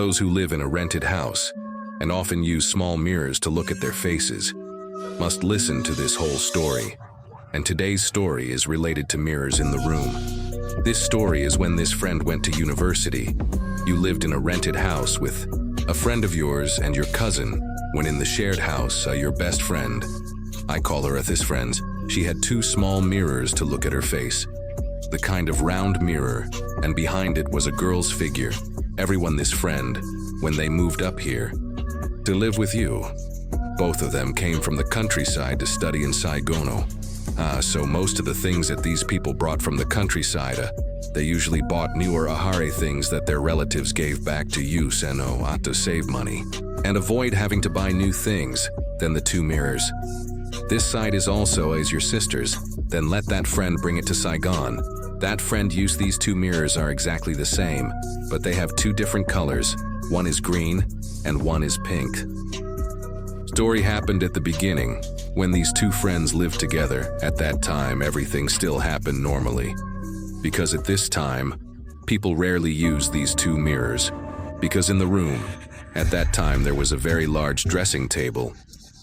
Those who live in a rented house and often use small mirrors to look at their faces must listen to this whole story. And today's story is related to mirrors in the room. This story is when this friend went to university. You lived in a rented house with a friend of yours and your cousin. When in the shared house, your best friend, I call her this friend, she had two small mirrors to look at her face. The kind of round mirror, and behind it was a girl's figure. Everyone this friend, when they moved up here to live with you. Both of them came from the countryside to study in Saigono. So most of the things that these people brought from the countryside, they usually bought newer ahare things that their relatives gave back to you, Seno, to save money and avoid having to buy new things. Then the two mirrors. This side is also as your sister's. Then let that friend bring it to Saigon. That friend used these two mirrors are exactly the same, but they have two different colors. One is green and one is pink. Story happened at the beginning, when these two friends lived together. At that time, everything still happened normally. Because at this time, people rarely use these two mirrors. Because in the room, at that time there was a very large dressing table.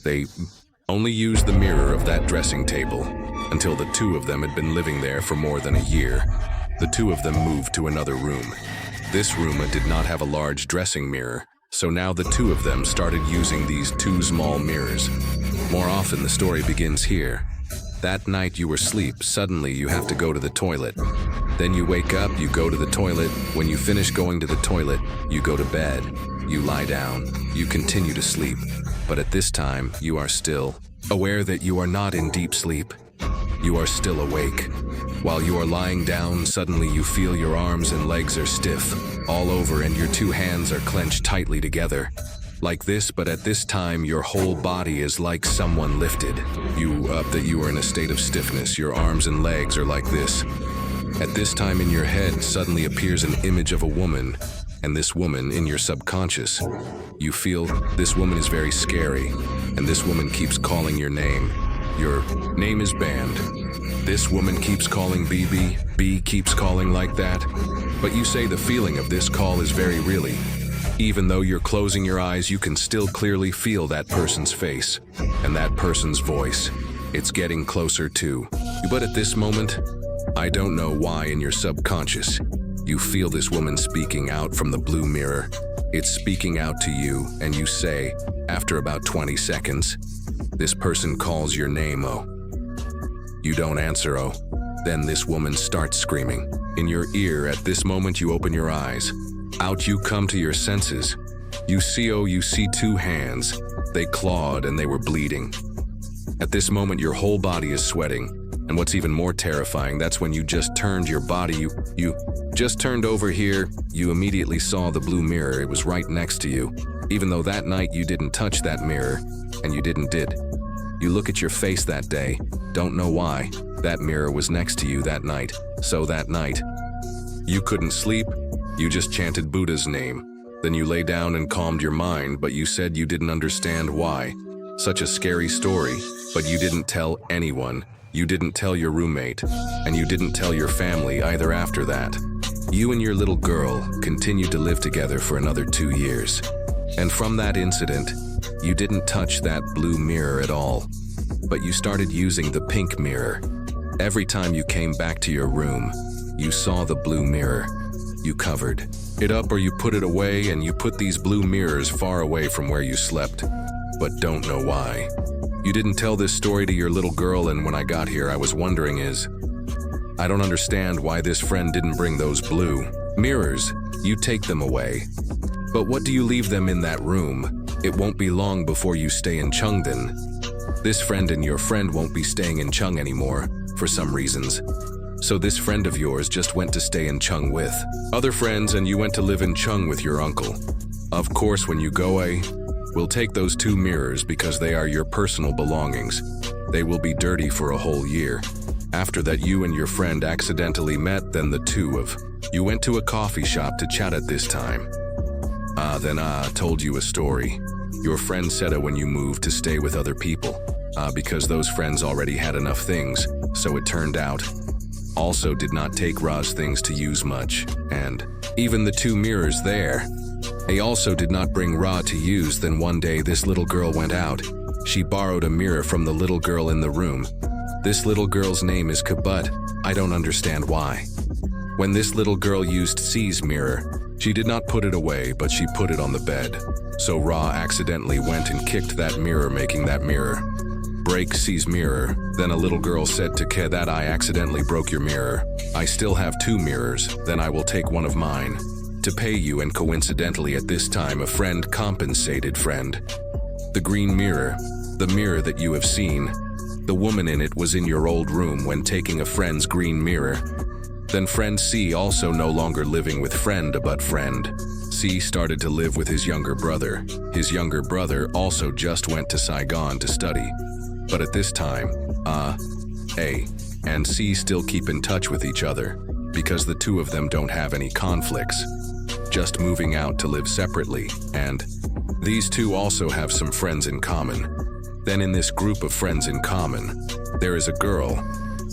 They only used the mirror of that dressing table until the two of them had been living there for more than a year. The two of them moved to another room. This room did not have a large dressing mirror, so now the two of them started using these two small mirrors. More often the story begins here. That night you were asleep, suddenly you have to go to the toilet. Then you wake up, you go to the toilet. When you finish going to the toilet, you go to bed. You lie down, you continue to sleep. But at this time, you are still aware that you are not in deep sleep. You are still awake. While you are lying down, suddenly you feel your arms and legs are stiff all over and your two hands are clenched tightly together. Like this, but at this time your whole body is like someone lifted you up, that you are in a state of stiffness. Your arms and legs are like this. At this time in your head suddenly appears an image of a woman, and this woman in your subconscious. You feel this woman is very scary, and this woman keeps calling your name. Your name is banned. This woman keeps calling BB, B keeps calling like that. But you say the feeling of this call is very really. Even though you're closing your eyes, you can still clearly feel that person's face and that person's voice. It's getting closer too. But at this moment, I don't know why in your subconscious, you feel this woman speaking out from the blue mirror. It's speaking out to you, and you say, after about 20 seconds, this person calls your name, oh. You don't answer, oh. Then this woman starts screaming. In your ear, at this moment you open your eyes. Out you come to your senses. You see two hands. They clawed and they were bleeding. At this moment your whole body is sweating. And what's even more terrifying, that's when you just turned your body, you just turned over here, you immediately saw the blue mirror, it was right next to you. Even though that night you didn't touch that mirror, and you didn't did. You look at your face that day, don't know why, that mirror was next to you that night. So that night, you couldn't sleep, you just chanted Buddha's name. Then you lay down and calmed your mind, but you said you didn't understand why. Such a scary story, but you didn't tell anyone. You didn't tell your roommate, and you didn't tell your family either after that. You and your little girl continued to live together for another 2 years. And from that incident, you didn't touch that blue mirror at all, but you started using the pink mirror. Every time you came back to your room, you saw the blue mirror. You covered it up or you put it away, and you put these blue mirrors far away from where you slept, but don't know why. You didn't tell this story to your little girl, and when I got here I was wondering I don't understand why this friend didn't bring those blue mirrors. You take them away. But what do you leave them in that room? It won't be long before you stay in Chengden. This friend and your friend won't be staying in Cheng anymore, for some reasons. So this friend of yours just went to stay in Cheng with other friends, and you went to live in Cheng with your uncle. Of course, when you go away, we'll take those two mirrors because they are your personal belongings. They will be dirty for a whole year. After that you and your friend accidentally met, then the two of you went to a coffee shop to chat at this time. Then told you a story. Your friend said when you moved to stay with other people, because those friends already had enough things, so it turned out. Also did not take Ra's things to use much, and even the two mirrors there. A also did not bring Ra to use. Then one day this little girl went out. She borrowed a mirror from the little girl in the room. This little girl's name is Kabut. I don't understand why. When this little girl used C's mirror, she did not put it away, but she put it on the bed. So Ra accidentally went and kicked that mirror, making that mirror break C's mirror. Then a little girl said to Ke that I accidentally broke your mirror. I still have 2 mirrors, then I will take one of mine to pay you. And coincidentally at this time a friend compensated friend. The green mirror, the mirror that you have seen, the woman in it was in your old room when taking a friend's green mirror. Then friend C also no longer living with friend, but friend C started to live with his younger brother. His younger brother also just went to Saigon to study. But at this time, A and C still keep in touch with each other because the two of them don't have any conflicts, just moving out to live separately, and these two also have some friends in common. Then in this group of friends in common, there is a girl.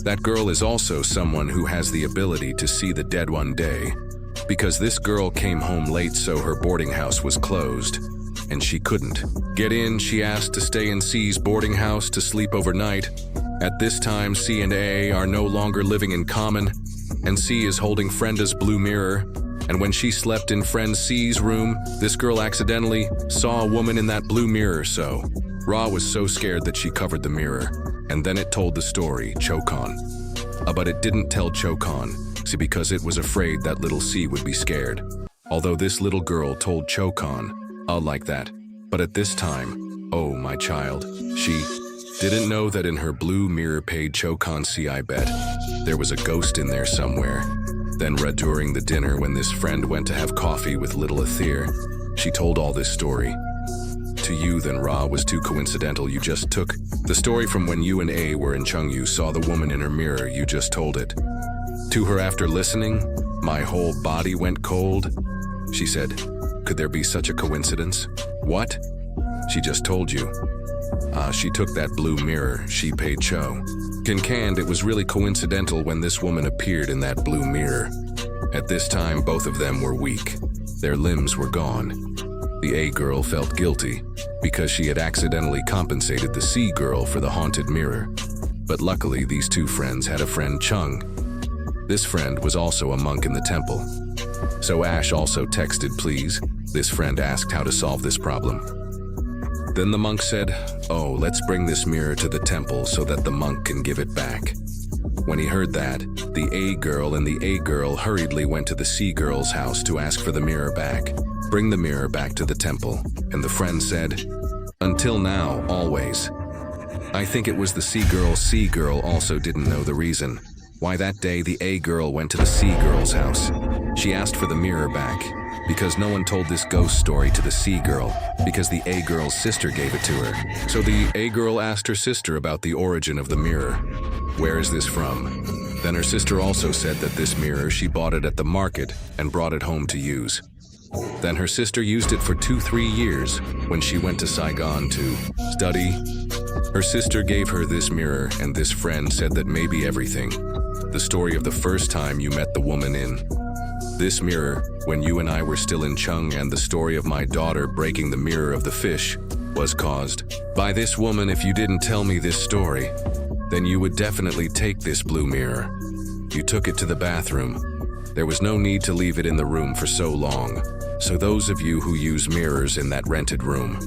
That girl is also someone who has the ability to see the dead one day. Because this girl came home late, so her boarding house was closed, and she couldn't get in. She asked to stay in C's boarding house to sleep overnight. At this time, C and A are no longer living in common, and C is holding Frenda's blue mirror. And when she slept in friend C's room, this girl accidentally saw a woman in that blue mirror, so Ra was so scared that she covered the mirror. And then it told the story, Chokon. But it didn't tell Chokon, see, because it was afraid that little C would be scared. Although this little girl told Chokon, like that. But at this time, oh my child, she didn't know that in her blue mirror paid Chokon C. I bet there was a ghost in there somewhere. Then during the dinner when this friend went to have coffee with little Aether, she told all this story to you. Then Ra was too coincidental. You just took the story from when you and A were in Chung. You saw the woman in her mirror. You just told it to her. After listening, my whole body went cold. She said, could there be such a coincidence? What? She just told you. She took that blue mirror. She paid Cho. Canned, it was really coincidental when this woman appeared in that blue mirror. At this time, both of them were weak. Their limbs were gone. The A girl felt guilty because she had accidentally compensated the C girl for the haunted mirror. But luckily, these two friends had a friend, Chung. This friend was also a monk in the temple. So Ash also texted, please. This friend asked how to solve this problem. Then the monk said, oh, let's bring this mirror to the temple so that the monk can give it back. When he heard that, the A girl and the A girl hurriedly went to the C girl's house to ask for the mirror back. Bring the mirror back to the temple. And the friend said, until now, always. I think it was the C girl also didn't know the reason why that day the A girl went to the C girl's house. She asked for the mirror back because no one told this ghost story to the C girl because the A girl's sister gave it to her. So the A girl asked her sister about the origin of the mirror. Where is this from? Then her sister also said that this mirror, she bought it at the market and brought it home to use. Then her sister used it for 2-3 years when she went to Saigon to study. Her sister gave her this mirror, and this friend said that maybe everything. The story of the first time you met the woman in this mirror, when you and I were still in Chung, and the story of my daughter breaking the mirror of the fish was caused by this woman. If you didn't tell me this story, then you would definitely take this blue mirror. You took it to the bathroom. There was no need to leave it in the room for so long. So those of you who use mirrors in that rented room,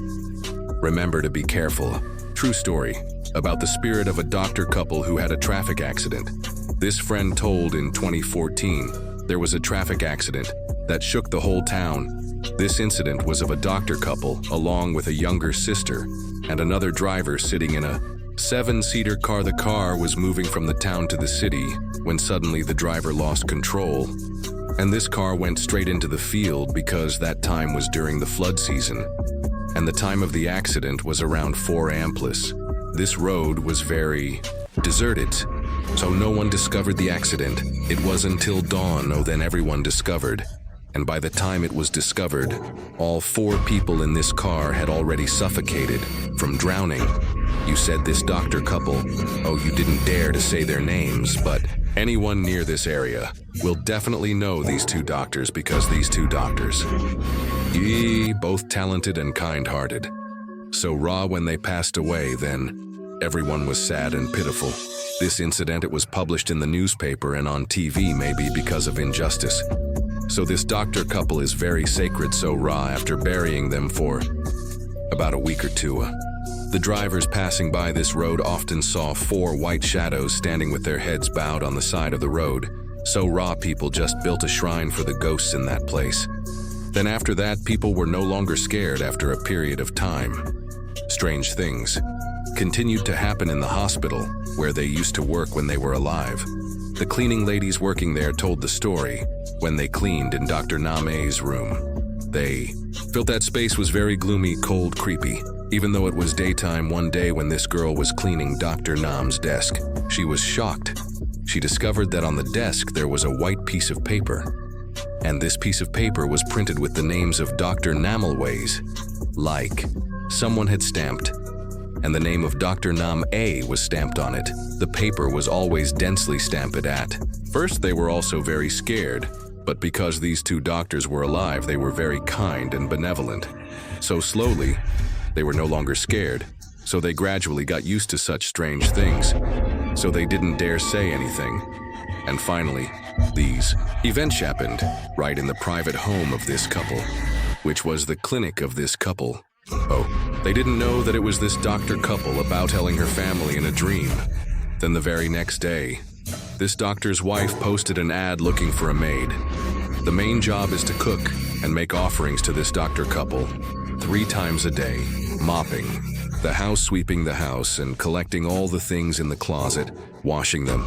remember to be careful. True story about the spirit of a doctor couple who had a traffic accident. This friend told in 2014, there was a traffic accident that shook the whole town. This incident was of a doctor couple along with a younger sister and another driver sitting in a 7-seater car. The car was moving from the town to the city when suddenly the driver lost control. And this car went straight into the field because that time was during the flood season. And the time of the accident was around 4 Amplis. This road was very deserted, so no one discovered the accident. It was until dawn, then everyone discovered. And by the time it was discovered, all 4 people in this car had already suffocated from drowning. You said this doctor couple, you didn't dare to say their names, but Anyone near this area will definitely know these two doctors because these two doctors, both talented and kind-hearted. So raw when they passed away, then everyone was sad and pitiful. This incident, it was published in the newspaper and on TV maybe because of injustice. So this doctor couple is very sacred, so raw after burying them for about a week or two. The drivers passing by this road often saw 4 white shadows standing with their heads bowed on the side of the road. So raw people just built a shrine for the ghosts in that place. Then after that, people were no longer scared after a period of time. Strange things continued to happen in the hospital where they used to work when they were alive. The cleaning ladies working there told the story when they cleaned in Dr. Name's room. They felt that space was very gloomy, cold, creepy. Even though it was daytime, one day when this girl was cleaning Dr. Nam's desk, she was shocked. She discovered that on the desk there was a white piece of paper. And this piece of paper was printed with the names of Dr. Namelways, like someone had stamped, and the name of Dr. Nam A was stamped on it. The paper was always densely stamped at. First, they were also very scared, but because these two doctors were alive, they were very kind and benevolent. So slowly, they were no longer scared, so they gradually got used to such strange things, so they didn't dare say anything. And finally, these events happened right in the private home of this couple, which was the clinic of this couple. Oh, they didn't know that it was this doctor couple about telling her family in a dream. Then the very next day, this doctor's wife posted an ad looking for a maid. The main job is to cook and make offerings to this doctor couple 3 times a day, mopping the house, sweeping the house, and collecting all the things in the closet, washing them,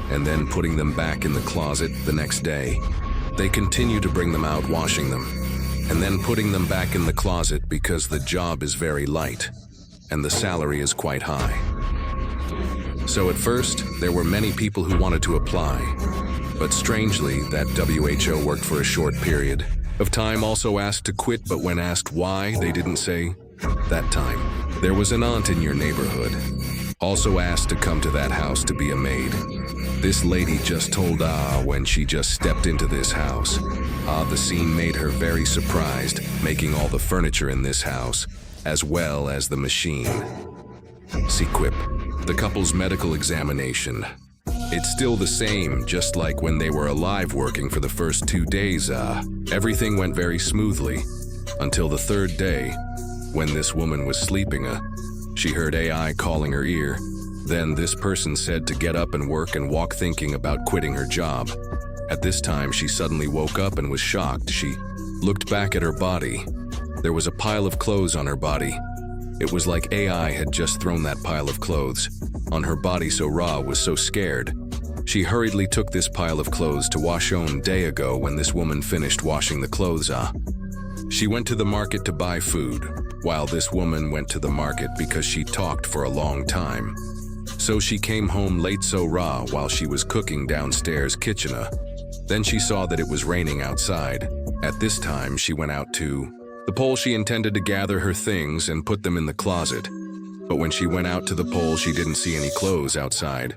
and then putting them back in the closet the next day. They continue to bring them out, washing them, and then putting them back in the closet because the job is very light and the salary is quite high. So at first, there were many people who wanted to apply, but strangely, that WHO worked for a short period of time, also asked to quit, but when asked why, they didn't say. That time, there was an aunt in your neighborhood, also asked to come to that house to be a maid. This lady just told when she just stepped into this house. The scene made her very surprised, making all the furniture in this house, as well as the machine. Sequip, the couple's medical examination. It's still the same, just like when they were alive working for the first 2 days. Everything went very smoothly, until the 3rd day, when this woman was sleeping. She heard AI calling her ear. Then this person said to get up and work and walk, thinking about quitting her job. At this time, she suddenly woke up and was shocked. She looked back at her body. There was a pile of clothes on her body. It was like AI had just thrown that pile of clothes on her body, so Ra was so scared. She hurriedly took this pile of clothes to wash on day ago. When this woman finished washing the clothes, she went to the market to buy food, while this woman went to the market because she talked for a long time. So she came home late, so Ra, while she was cooking downstairs kitchen, then she saw that it was raining outside. At this time, she went out to the pole. She intended to gather her things and put them in the closet. But when she went out to the pole, she didn't see any clothes outside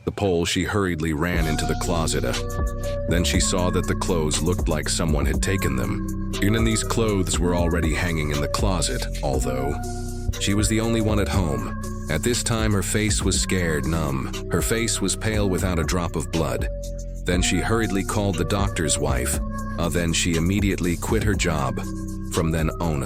the pole. She hurriedly ran into the closet. Then she saw that the clothes looked like someone had taken them. Even these clothes were already hanging in the closet, although she was the only one at home. At this time, her face was scared, numb. Her face was pale without a drop of blood. Then she hurriedly called the doctor's wife. Then she immediately quit her job. From then on,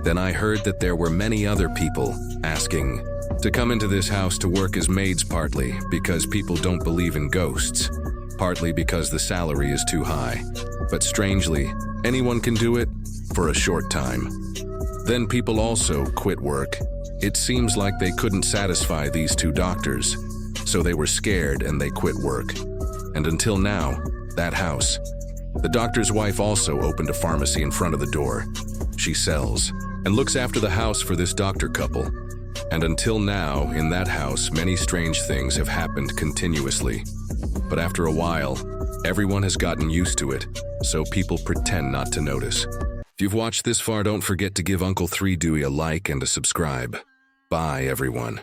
then I heard that there were many other people asking to come into this house to work as maids, partly because people don't believe in ghosts, partly because the salary is too high. But strangely, anyone can do it for a short time. Then people also quit work. It seems like they couldn't satisfy these two doctors, so they were scared and they quit work. And until now, that house, the doctor's wife also opened a pharmacy in front of the door. She sells and looks after the house for this doctor couple. And until now, in that house, many strange things have happened continuously. But after a while, everyone has gotten used to it, so people pretend not to notice. If you've watched this far, don't forget to give Uncle 3 Dewey a like and a subscribe. Bye, everyone.